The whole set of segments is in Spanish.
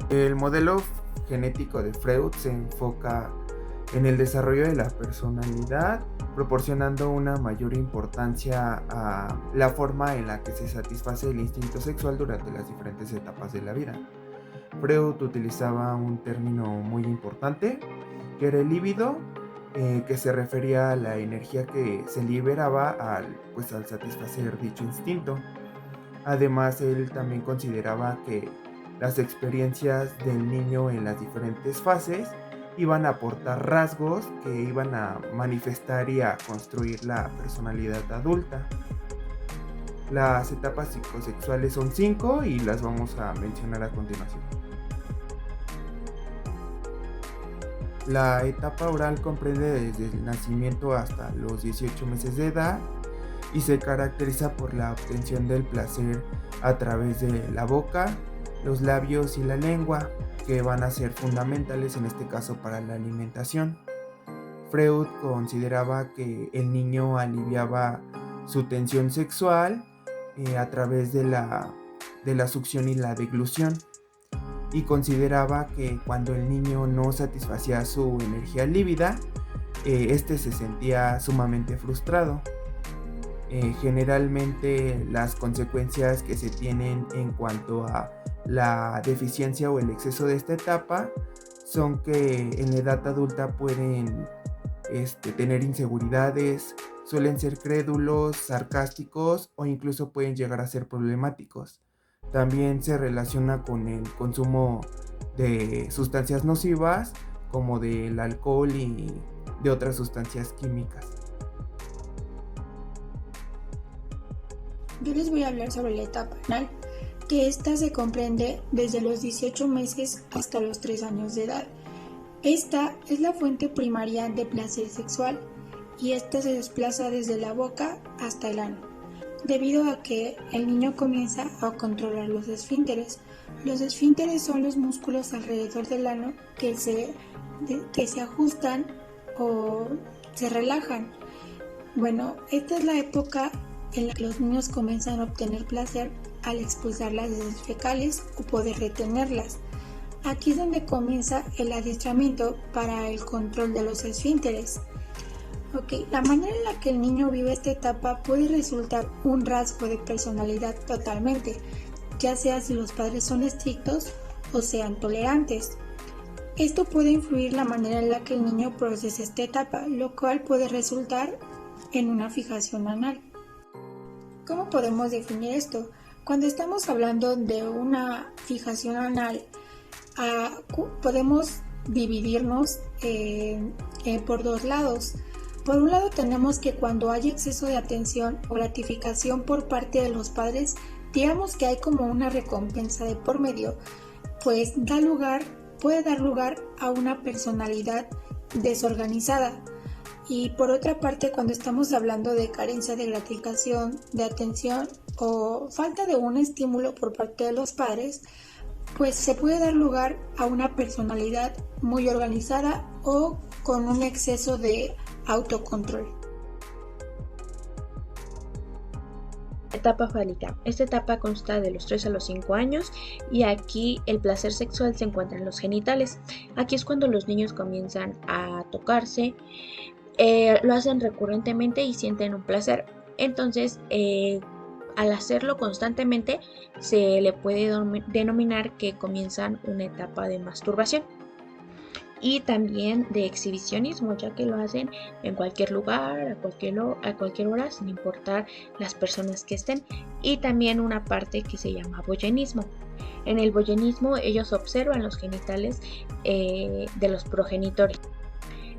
El modelo genético de Freud se enfoca en el desarrollo de la personalidad, proporcionando una mayor importancia a la forma en la que se satisface el instinto sexual durante las diferentes etapas de la vida. Freud utilizaba un término muy importante, que era el líbido, que se refería a la energía que se liberaba al satisfacer dicho instinto. Además, él también consideraba que las experiencias del niño en las diferentes fases iban a aportar rasgos que iban a manifestar y a construir la personalidad adulta. Las etapas psicosexuales son 5 y las vamos a mencionar a continuación. La etapa oral comprende desde el nacimiento hasta los 18 meses de edad y se caracteriza por la obtención del placer a través de la boca, los labios y la lengua, que van a ser fundamentales en este caso para la alimentación. Freud consideraba que el niño aliviaba su tensión sexual a través de la succión y la deglución, y consideraba que cuando el niño no satisfacía su energía lívida, este se sentía sumamente frustrado. Generalmente las consecuencias que se tienen en cuanto a la deficiencia o el exceso de esta etapa son que en la edad adulta pueden tener inseguridades, suelen ser crédulos, sarcásticos o incluso pueden llegar a ser problemáticos. También se relaciona con el consumo de sustancias nocivas como del alcohol y de otras sustancias químicas. Yo les voy a hablar sobre la etapa anal, que esta se comprende desde los 18 meses hasta los 3 años de edad. Esta es la fuente primaria de placer sexual y esta se desplaza desde la boca hasta el ano, debido a que el niño comienza a controlar los esfínteres. Los esfínteres son los músculos alrededor del ano que se ajustan o se relajan. Bueno, esta es la época en la que los niños comienzan a obtener placer al expulsar las heces fecales o poder retenerlas. Aquí es donde comienza el adiestramiento para el control de los esfínteres. La manera en la que el niño vive esta etapa puede resultar un rasgo de personalidad totalmente, ya sea si los padres son estrictos o sean tolerantes. Esto puede influir la manera en la que el niño procesa esta etapa, lo cual puede resultar en una fijación anal. ¿Cómo podemos definir esto? Cuando estamos hablando de una fijación anal, podemos dividirnos por dos lados. Por un lado tenemos que cuando hay exceso de atención o gratificación por parte de los padres, digamos que hay como una recompensa de por medio, pues puede dar lugar a una personalidad desorganizada. Y por otra parte, cuando estamos hablando de carencia de gratificación, de atención o falta de un estímulo por parte de los padres, pues se puede dar lugar a una personalidad muy organizada o con un exceso de autocontrol. Etapa fálica. Esta etapa consta de los 3 a los 5 años y aquí el placer sexual se encuentra en los genitales. Aquí es cuando los niños comienzan a tocarse, lo hacen recurrentemente y sienten un placer. Entonces, al hacerlo constantemente, se le puede denominar que comienzan una etapa de masturbación y también de exhibicionismo, ya que lo hacen en cualquier lugar, a cualquier hora, sin importar las personas que estén. Y también una parte que se llama voyenismo. En el voyenismo ellos observan los genitales de los progenitores.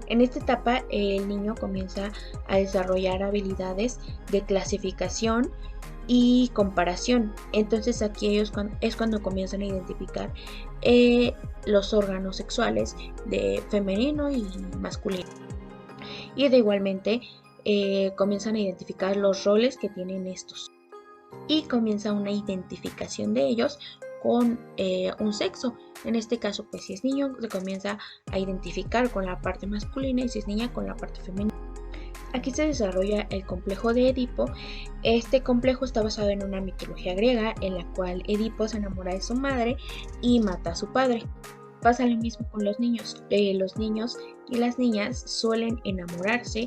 En esta etapa el niño comienza a desarrollar habilidades de clasificación y comparación. Entonces aquí es cuando comienzan a identificar los órganos sexuales de femenino y masculino. Y de igualmente comienzan a identificar los roles que tienen estos. Y comienza una identificación de ellos con un sexo. En este caso, pues si es niño, se comienza a identificar con la parte masculina y si es niña con la parte femenina. Aquí se desarrolla el complejo de Edipo. Este complejo está basado en una mitología griega en la cual Edipo se enamora de su madre y mata a su padre. Pasa lo mismo con los niños. Los niños y las niñas suelen enamorarse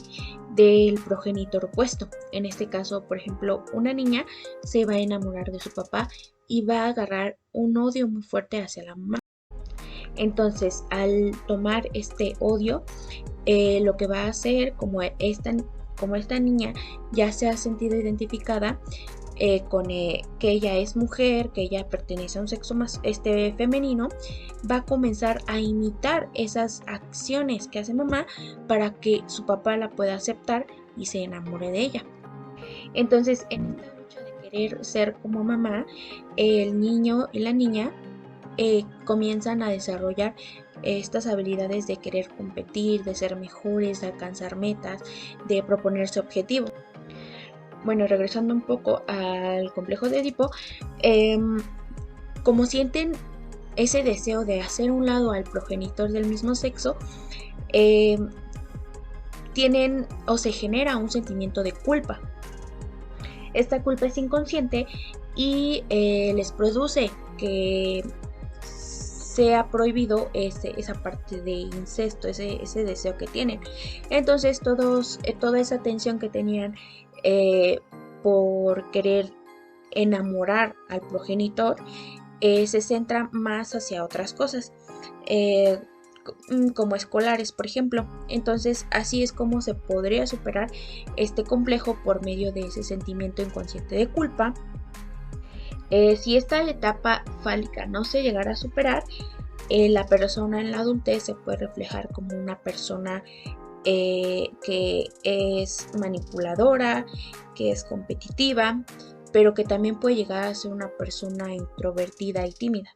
del progenitor opuesto. En este caso, por ejemplo, una niña se va a enamorar de su papá y va a agarrar un odio muy fuerte hacia la mamá. Entonces, al tomar este odio, lo que va a hacer, como esta niña ya se ha sentido identificada que ella es mujer, que ella pertenece a un sexo más femenino, va a comenzar a imitar esas acciones que hace mamá para que su papá la pueda aceptar y se enamore de ella. Entonces, en esta lucha de querer ser como mamá, el niño y la niña comienzan a desarrollar estas habilidades de querer competir, de ser mejores, de alcanzar metas, de proponerse objetivos. Bueno, regresando un poco al complejo de Edipo, como sienten ese deseo de hacer un lado al progenitor del mismo sexo, tienen o se genera un sentimiento de culpa. Esta culpa es inconsciente y les produce que sea prohibido esa parte de incesto, ese deseo que tienen. Entonces toda esa tensión que tenían por querer enamorar al progenitor se centra más hacia otras cosas, como escolares, por ejemplo. Entonces así es como se podría superar este complejo por medio de ese sentimiento inconsciente de culpa. Si esta etapa fálica no se llegara a superar, la persona en la adultez se puede reflejar como una persona que es manipuladora, que es competitiva, pero que también puede llegar a ser una persona introvertida y tímida.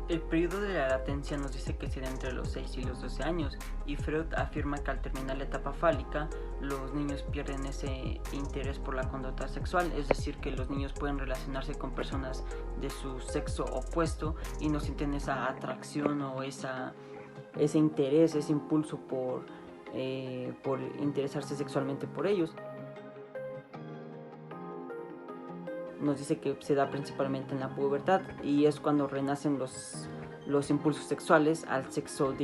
El periodo de la latencia nos dice que se da entre los 6 y los 12 años, y Freud afirma que al terminar la etapa fálica, los niños pierden ese interés por la conducta sexual, es decir, que los niños pueden relacionarse con personas de su sexo opuesto y no sienten esa atracción o ese interés, ese impulso por interesarse sexualmente por ellos. Nos dice que se da principalmente en la pubertad y es cuando renacen los impulsos sexuales al sexo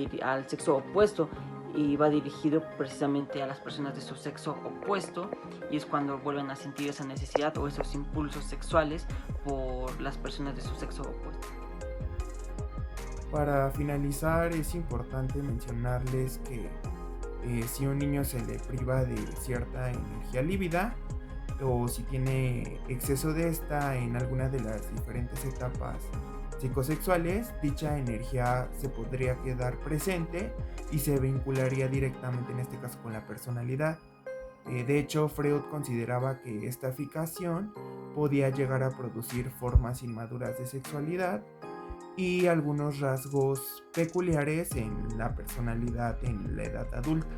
opuesto, y va dirigido precisamente a las personas de su sexo opuesto, y es cuando vuelven a sentir esa necesidad o esos impulsos sexuales por las personas de su sexo opuesto. Para finalizar, es importante mencionarles que si un niño se le priva de cierta energía lívida, o si tiene exceso de esta en alguna de las diferentes etapas psicosexuales, dicha energía se podría quedar presente y se vincularía directamente en este caso con la personalidad. De hecho, Freud consideraba que esta fijación podía llegar a producir formas inmaduras de sexualidad y algunos rasgos peculiares en la personalidad en la edad adulta.